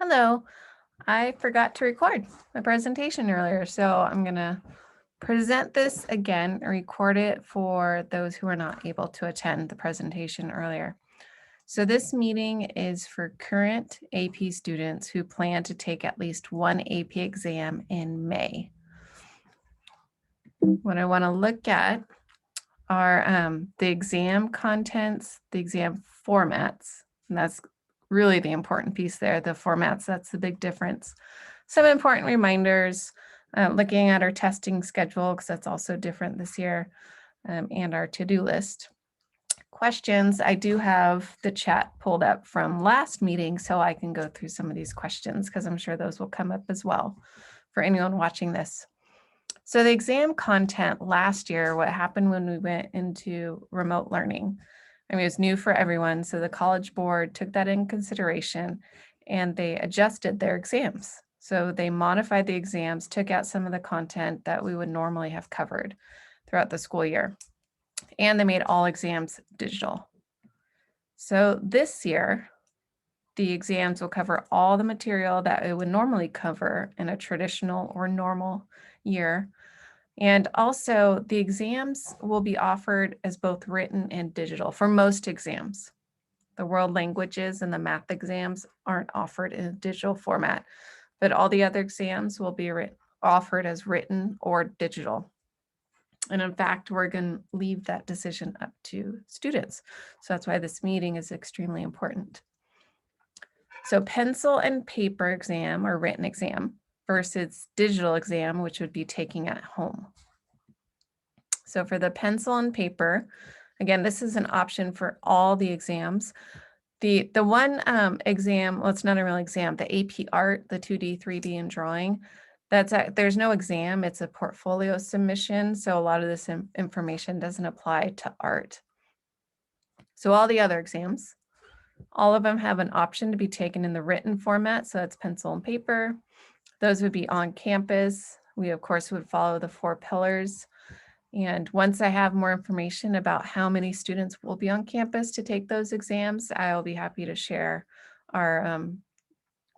Hello, I forgot to record my presentation earlier, so I'm going to present this again and record it for those who are not able to attend the presentation earlier. So this meeting is for current AP students who plan to take at least one AP exam in May. What I want to look at are the exam contents, the exam formats, and that's really the important piece there, the formats, that's the big difference. Some important reminders, looking at our testing schedule, because that's also different this year, and our to-do list. Questions, I do have the chat pulled up from last meeting, so I can go through some of these questions, because I'm sure those will come up as well for anyone watching this. So the exam content last year, what happened when we went into remote learning? I mean, it was new for everyone. So the College Board took that in consideration and they adjusted their exams. So they modified the exams, took out some of the content that we would normally have covered throughout the school year. And they made all exams digital. So this year, the exams will cover all the material that it would normally cover in a traditional or normal year. And also the exams will be offered as both written and digital for most exams. The world languages and the math exams aren't offered in a digital format, but all the other exams will be offered as written or digital. And in fact, we're going to leave that decision up to students. So that's why this meeting is extremely important. So pencil and paper exam or written exam versus digital exam, which would be taking at home. So for the pencil and paper, again, this is an option for all the exams. The one exam, well, it's not a real exam, the AP Art, the 2D, 3D, and drawing, there's no exam, it's a portfolio submission. So a lot of this information doesn't apply to art. So all the other exams, all of them have an option to be taken in the written format. So it's pencil and paper. Those would be on campus. We, of course, would follow the 4 pillars. And once I have more information about how many students will be on campus to take those exams, I'll be happy to share our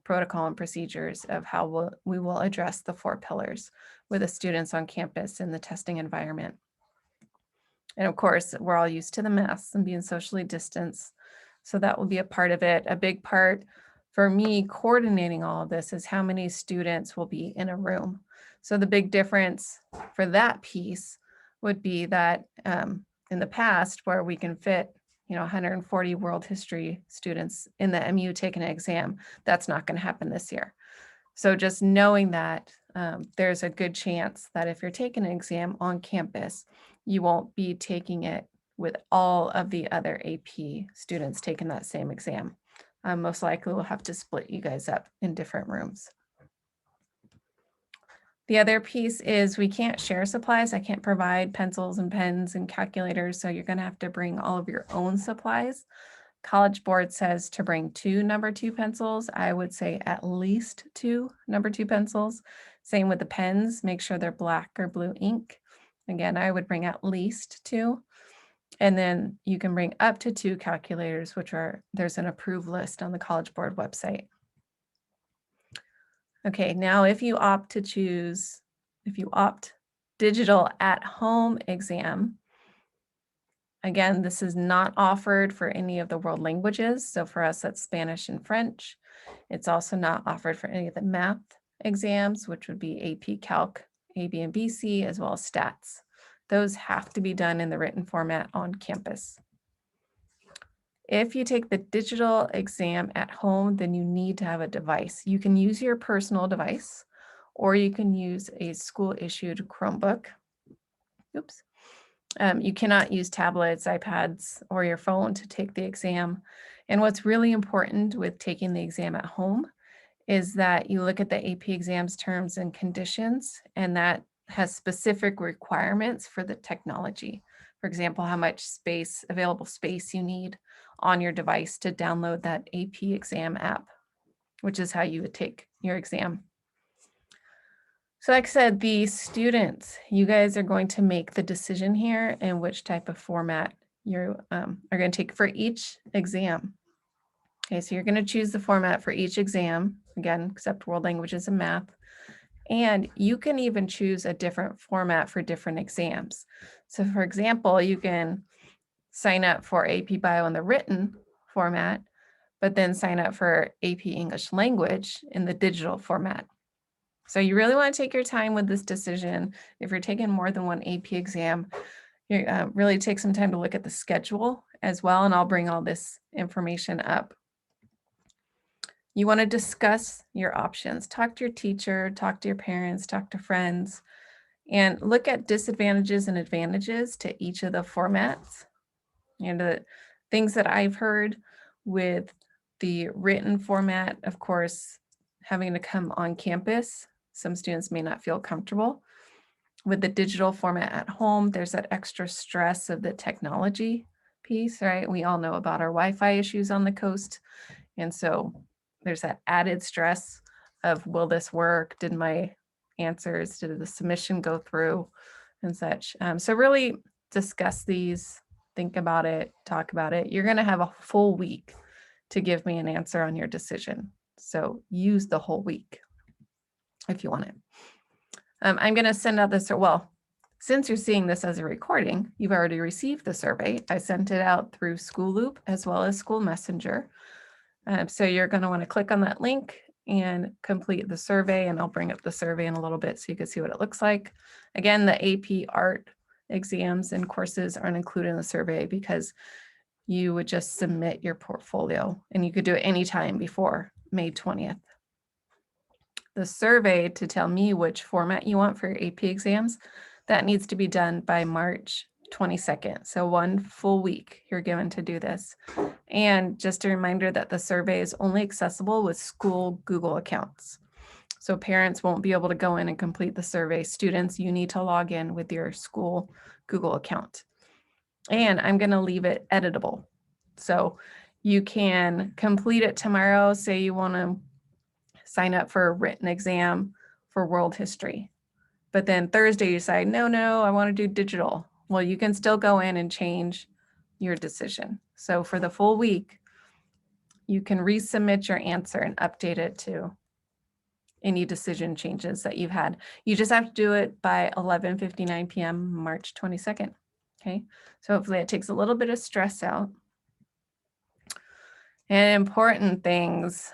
protocol and procedures of how we will address the 4 pillars with the students on campus in the testing environment. And of course, we're all used to the masks and being socially distanced. So that will be a part of it. A big part for me coordinating all of this is how many students will be in a room. So the big difference for that piece would be that in the past where we can fit 140 world history students in the MU taking an exam, that's not going to happen this year. So just knowing that there's a good chance that if you're taking an exam on campus, you won't be taking it with all of the other AP students taking that same exam. Most likely we'll have to split you guys up in different rooms. The other piece is we can't share supplies. I can't provide pencils and pens and calculators, so you're going to have to bring all of your own supplies. College Board says to bring 2 number 2 pencils. I would say at least 2 number 2 pencils. Same with the pens, make sure they're black or blue ink. Again, I would bring at least 2. And then you can bring up to 2 calculators, there's an approved list on the College Board website. Okay, now if you opt digital at home exam, again, this is not offered for any of the world languages. So for us, that's Spanish and French. It's also not offered for any of the math exams, which would be AP Calc, AB and BC, as well as stats. Those have to be done in the written format on campus. If you take the digital exam at home, then you need to have a device. You can use your personal device, or you can use a school-issued Chromebook. Oops. You cannot use tablets, iPads, or your phone to take the exam. And what's really important with taking the exam at home is that you look at the AP exams terms and conditions, and that has specific requirements for the technology. For example, how much available space you need on your device to download that AP exam app, which is how you would take your exam. So like I said, the students, you guys are going to make the decision here and which type of format you are going to take for each exam. Okay, so you're going to choose the format for each exam, again, except world languages and math. And you can even choose a different format for different exams. So for example, you can sign up for AP Bio in the written format, but then sign up for AP English Language in the digital format. So you really want to take your time with this decision. If you're taking more than one AP exam, you really take some time to look at the schedule as well, and I'll bring all this information up. You want to discuss your options. Talk to your teacher, talk to your parents, talk to friends, and look at disadvantages and advantages to each of the formats. And the things that I've heard with the written format, of course, having to come on campus, some students may not feel comfortable. With the digital format at home, there's that extra stress of the technology piece, right? We all know about our Wi-Fi issues on the coast. And so there's that added stress of, will this work? Did my answers, did the submission go through and such? So really discuss these, think about it, talk about it. You're going to have a full week to give me an answer on your decision. So use the whole week if you want it. I'm going to send out this, well, since you're seeing this as a recording, you've already received the survey. I sent it out through School Loop as well as School Messenger. So you're going to want to click on that link and complete the survey, and I'll bring up the survey in a little bit so you can see what it looks like. Again, the AP Art exams and courses aren't included in the survey because you would just submit your portfolio, and you could do it anytime before May 20th. The survey to tell me which format you want for your AP exams, that needs to be done by March 22nd. So one full week you're given to do this. And just a reminder that the survey is only accessible with school Google accounts. So parents won't be able to go in and complete the survey. Students, you need to log in with your school Google account. And I'm going to leave it editable. So you can complete it tomorrow. Say you want to sign up for a written exam for world history. But then Thursday you decide, no, I want to do digital. Well, you can still go in and change your decision. So for the full week, you can resubmit your answer and update it to any decision changes that you've had. You just have to do it by 11:59 p.m. March 22nd. Okay, so hopefully it takes a little bit of stress out. And important things.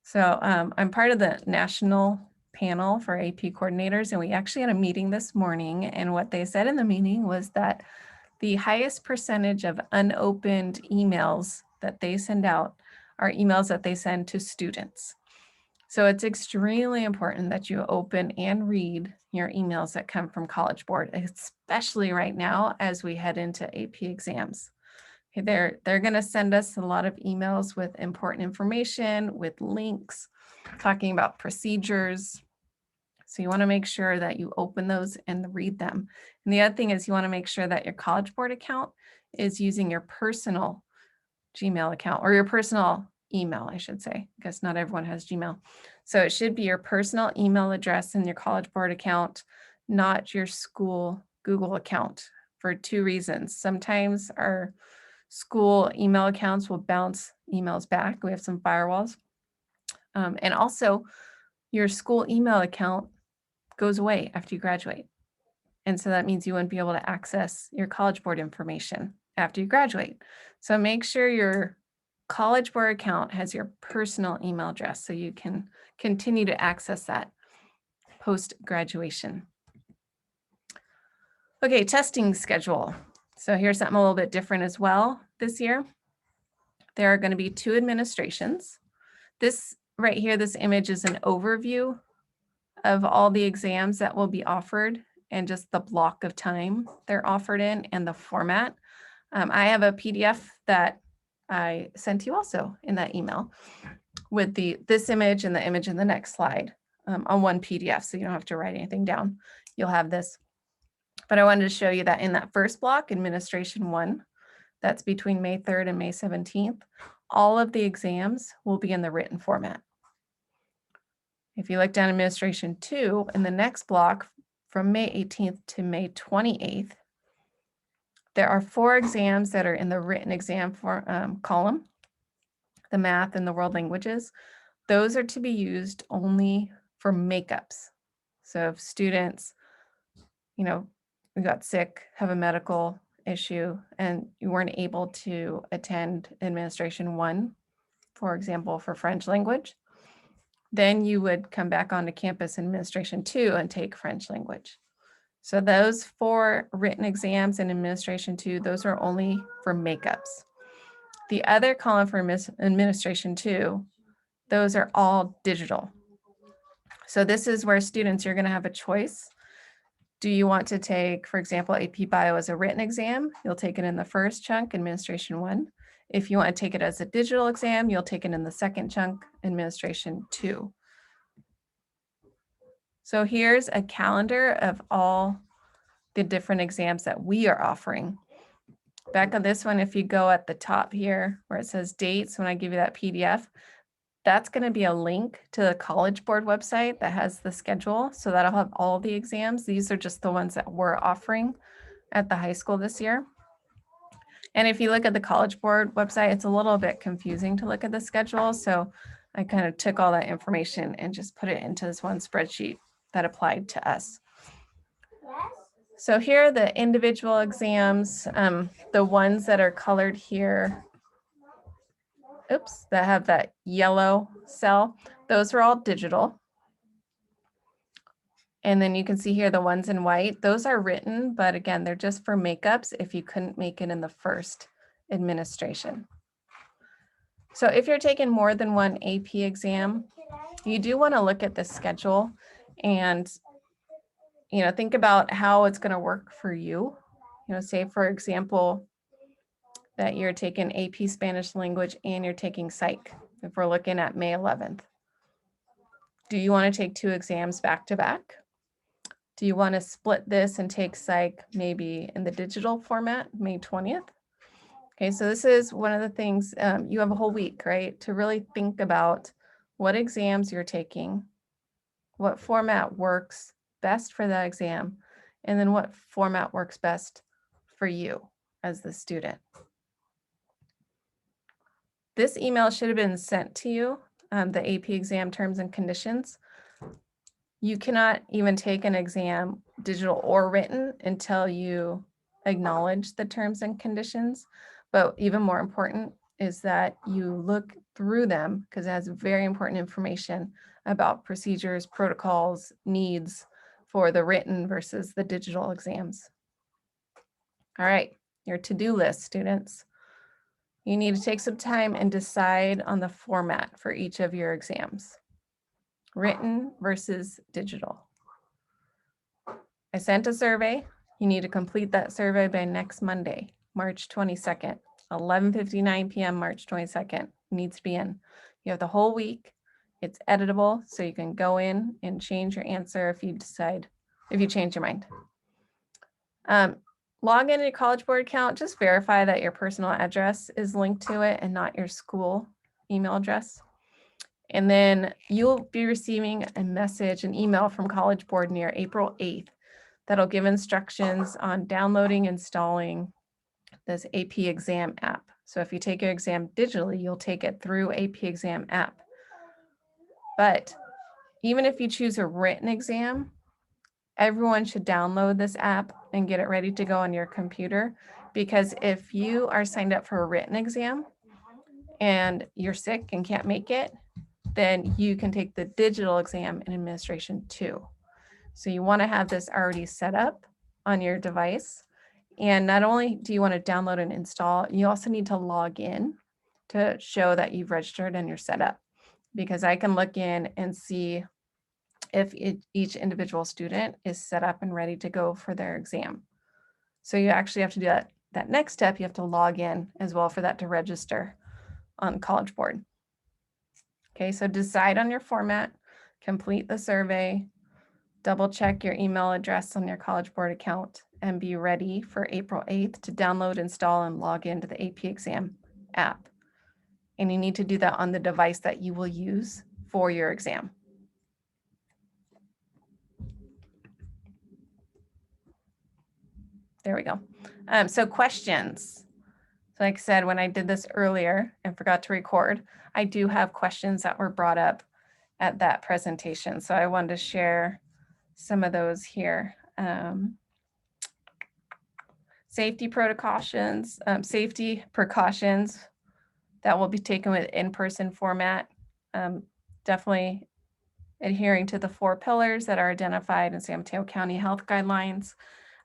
So I'm part of the national panel for AP coordinators, and we actually had a meeting this morning, and what they said in the meeting was that the highest percentage of unopened emails that they send out are emails that they send to students. So it's extremely important that you open and read your emails that come from College Board, especially right now as we head into AP exams. Okay, they're going to send us a lot of emails with important information, with links, talking about procedures. So you want to make sure that you open those and read them. And the other thing is you want to make sure that your College Board account is using your personal Gmail account, or your personal email, I should say, because not everyone has Gmail. So it should be your personal email address in your College Board account, not your school Google account, for two reasons. Sometimes our school email accounts will bounce emails back. We have some firewalls. And also your school email account goes away after you graduate. And so that means you wouldn't be able to access your College Board information after you graduate. So make sure your College Board account has your personal email address so you can continue to access that post-graduation. Okay, testing schedule. So here's something a little bit different as well this year. There are going to be 2 administrations. This right here, this image is an overview of all the exams that will be offered and just the block of time they're offered in and the format. I have a PDF that I sent you also in that email with this image and the image in the next slide on one PDF, so you don't have to write anything down. You'll have this. But I wanted to show you that in that first block, Administration 1, that's between May 3rd and May 17th, all of the exams will be in the written format. If you look down Administration 2, in the next block from May 18th to May 28th, there are 4 exams that are in the written exam column. the math and the world languages, those are to be used only for makeups. So if students, you got sick, have a medical issue, and you weren't able to attend Administration 1, for example, for French language, then you would come back onto campus in Administration 2 and take French language. So those 4 written exams in Administration 2, those are only for makeups. The other column for Administration 2, those are all digital. So this is where students, you're going to have a choice. Do you want to take, for example, AP Bio as a written exam? You'll take it in the first chunk, Administration 1. If you want to take it as a digital exam, you'll take it in the second chunk, Administration 2. So here's a calendar of all the different exams that we are offering. Back on this one, if you go at the top here where it says dates, when I give you that PDF, that's going to be a link to the College Board website that has the schedule. So that'll have all the exams. These are just the ones that we're offering at the high school this year. And if you look at the College Board website, it's a little bit confusing to look at the schedule. So I kind of took all that information and just put it into this one spreadsheet that applied to us. So here are the individual exams, the ones that are colored here, that have that yellow cell, those are all digital. And then you can see here the ones in white, those are written, but again, they're just for makeups if you couldn't make it in the first administration. So if you're taking more than one AP exam, you do want to look at the schedule and think about how it's going to work for you. Say for example, that you're taking AP Spanish language and you're taking psych, if we're looking at May 11th. Do you want to take 2 exams back to back? Do you want to split this and take psych maybe in the digital format, May 20th? Okay, so this is one of the things, you have a whole week, right, to really think about what exams you're taking, what format works best for that exam, and then what format works best for you as the student. This email should have been sent to you, the AP exam terms and conditions. You cannot even take an exam, digital or written, until you acknowledge the terms and conditions. But even more important is that you look through them because it has very important information about procedures, protocols, needs for the written versus the digital exams. All right, your to-do list, students. You need to take some time and decide on the format for each of your exams, written versus digital. I sent a survey. You need to complete that survey by next Monday, March 22nd, 11:59 p.m. March 22nd. Needs to be in. You have the whole week. It's editable, so you can go in and change your answer if you change your mind. Log into your College Board account. Just verify that your personal address is linked to it and not your school email address. And then you'll be receiving a message, an email from College Board near April 8th that'll give instructions on downloading, installing this AP exam app. So if you take your exam digitally, you'll take it through AP exam app. But even if you choose a written exam, everyone should download this app and get it ready to go on your computer, because if you are signed up for a written exam and you're sick and can't make it, then you can take the digital exam in Administration 2. So you want to have this already set up on your device. And not only do you want to download and install, you also need to log in to show that you've registered and you're set up, because I can look in and see if each individual student is set up and ready to go for their exam. So you actually have to do that next step. You have to log in as well for that to register on College Board. Okay, so decide on your format, complete the survey, double check your email address on your College Board account, and be ready for April 8th to download, install, and log into the AP exam app. And you need to do that on the device that you will use for your exam. There we go. So questions. So like I said, when I did this earlier and forgot to record, I do have questions that were brought up at that presentation. So I wanted to share some of those here. Safety precautions that will be taken with in-person format. Definitely adhering to the 4 pillars that are identified in San Mateo County Health Guidelines.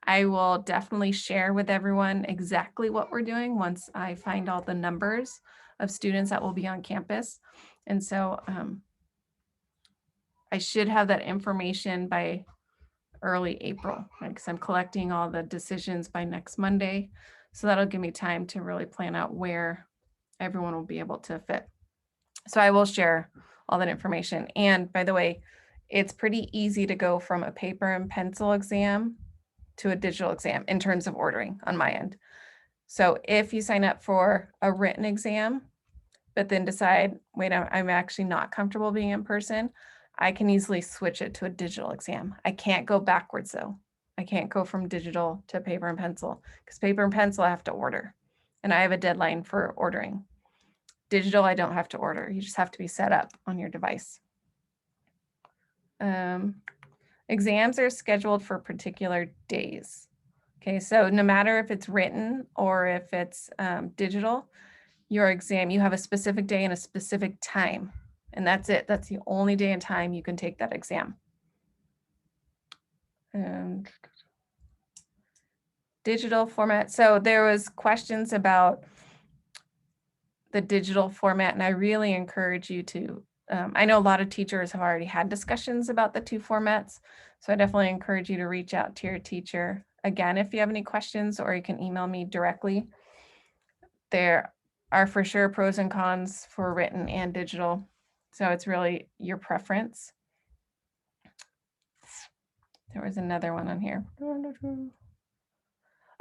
I will definitely share with everyone exactly what we're doing once I find all the numbers of students that will be on campus. And so I should have that information by early April, because I'm collecting all the decisions by next Monday. So that'll give me time to really plan out where everyone will be able to fit. So I will share all that information. And by the way, it's pretty easy to go from a paper and pencil exam to a digital exam in terms of ordering on my end. So if you sign up for a written exam, but then decide, wait, I'm actually not comfortable being in person, I can easily switch it to a digital exam. I can't go backwards though. I can't go from digital to paper and pencil, because paper and pencil I have to order, and I have a deadline for ordering. Digital, I don't have to order. You just have to be set up on your device. Exams are scheduled for particular days. Okay, so no matter if it's written or if it's digital, your exam, you have a specific day and a specific time, and that's it. That's the only day and time you can take that exam. Digital format. So there was questions about the digital format, and I really encourage you to, I know a lot of teachers have already had discussions about the 2 formats, so I definitely encourage you to reach out to your teacher. Again, if you have any questions, or you can email me directly. There are for sure pros and cons for written and digital, so it's really your preference. There was another one on here.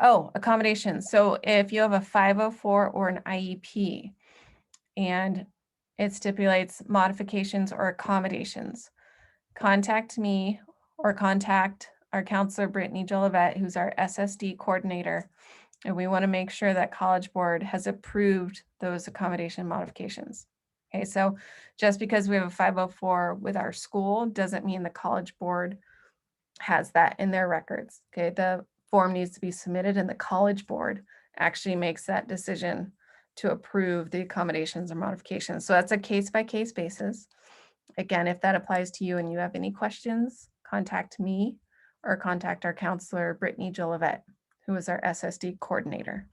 Oh, accommodations. So if you have a 504 or an IEP, and it stipulates modifications or accommodations, contact me or contact our counselor, Brittany Jolivet, who's our SSD coordinator. And we want to make sure that College Board has approved those accommodation modifications. Okay, so just because we have a 504 with our school doesn't mean the College Board has that in their records. Okay, the form needs to be submitted, and the College Board actually makes that decision to approve the accommodations or modifications. So that's a case-by-case basis. Again, if that applies to you and you have any questions, contact me or contact our counselor, Brittany Jolivet, who is our SSD coordinator.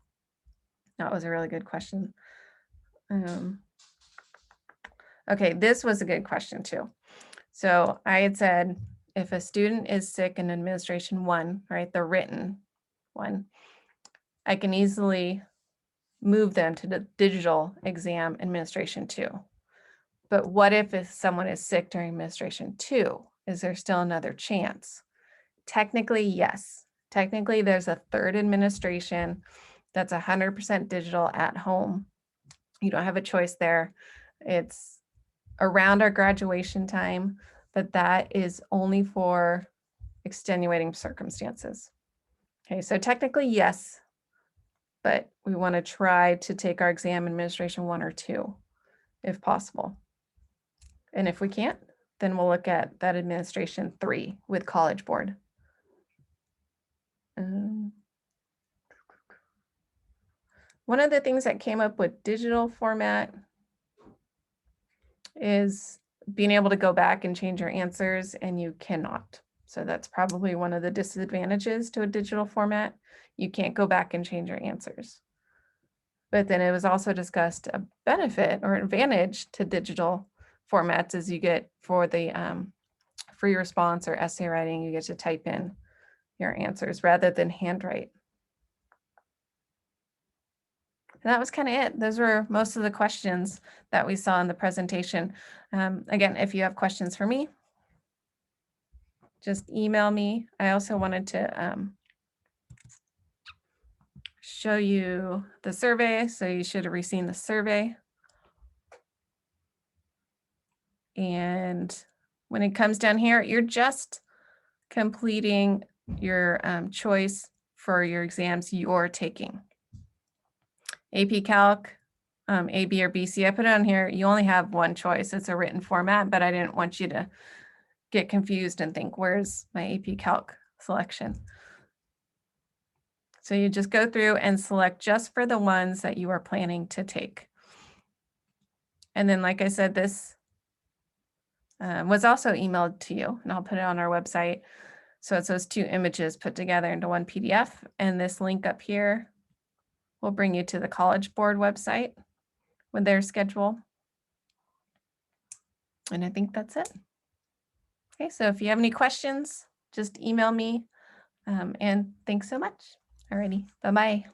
That was a really good question. Okay, this was a good question too. So I had said, if a student is sick in administration 1, right, the written one, I can easily move them to the digital exam administration 2. But what if someone is sick during administration 2? Is there still another chance? Technically, yes. Technically, there's a 3rd administration that's 100% digital at home. You don't have a choice there. It's around our graduation time, but that is only for extenuating circumstances. Okay, so technically, yes, but we want to try to take our exam administration 1 or 2 if possible. And if we can't, then we'll look at that administration 3 with College Board. One of the things that came up with digital format is being able to go back and change your answers, and you cannot. So that's probably one of the disadvantages to a digital format. You can't go back and change your answers. But then it was also discussed a benefit or advantage to digital formats is you get for the free response or essay writing, you get to type in your answers rather than handwrite. And that was kind of it. Those were most of the questions that we saw in the presentation. Again, if you have questions for me, just email me. I also wanted to show you the survey. So you should have received the survey. And when it comes down here, you're just completing your choice for your exams you're taking. AP Calc, A, B, or BC. I put it on here. You only have one choice. It's a written format, but I didn't want you to get confused and think, where's my AP Calc selection? So you just go through and select just for the ones that you are planning to take. And then, like I said, this was also emailed to you, and I'll put it on our website. So it's those two images put together into one PDF. And this link up here will bring you to the College Board website with their schedule. And I think that's it. Okay, so if you have any questions, just email me. And thanks so much. Alrighty, bye-bye.